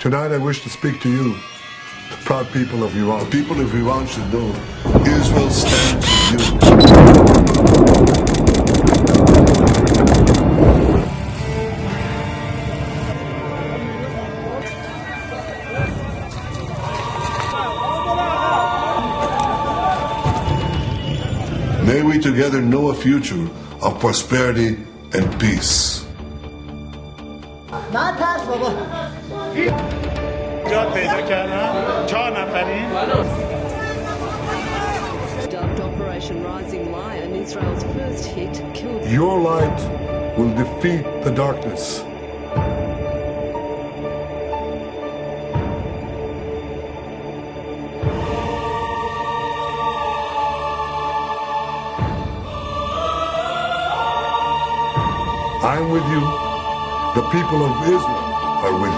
Tonight I wish to speak to you, the proud people of Iran. The people of Iran should know Israel stands with you. May we together know a future of prosperity and peace. جات پیدا کردن 4 نفرین Dubbed Operation Rising Lion, Israel's first hit killed. Your light will defeat the darkness. I'm with you. The people of Israel are with you.